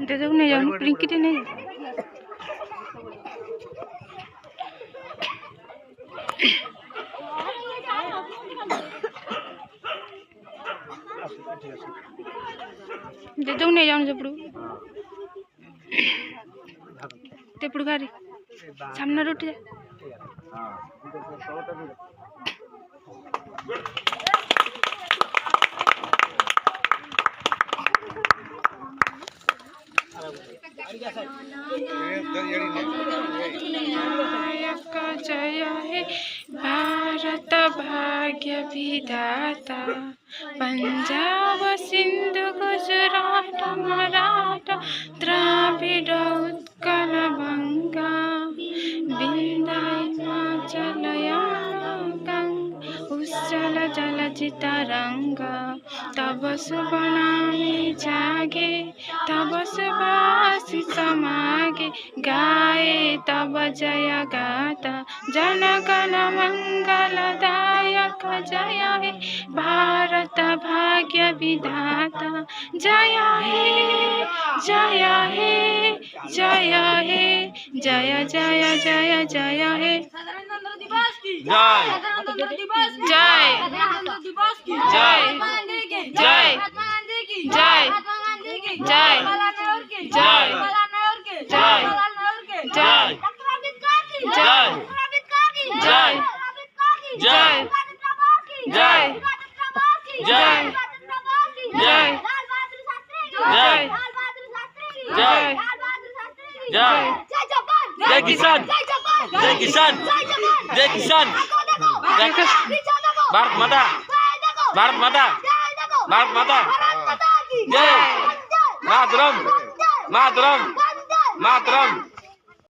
दे दो नहीं जाओ पिंकी दे नहीं दे दो नहीं जाओ जपड़ू ते पड़ू गारी सामने उठ जा जय हे भारत भाग्य विधाता पंजाब सिंधु गुजरात मराठा द्राविड़ उत्कल बंगा विंध्य हिमाचल यमुना गंगा उज्जल जलचितरंगा तब शुभ नामे जागे तब सुबासी समागे गाए तब जय गाता जन गण मंगलदायक जय हे भारत भाग्य विधाता जय हे जय हे जय हे जय जय जय जय हे जय जय जय जय जय जय जय जय जय जय जय जय जय जय जय जय जय जय जय किसान जय किसान जय किसान जय भारत माता भारत माता भारत माता जय मातरम मातरम मातरम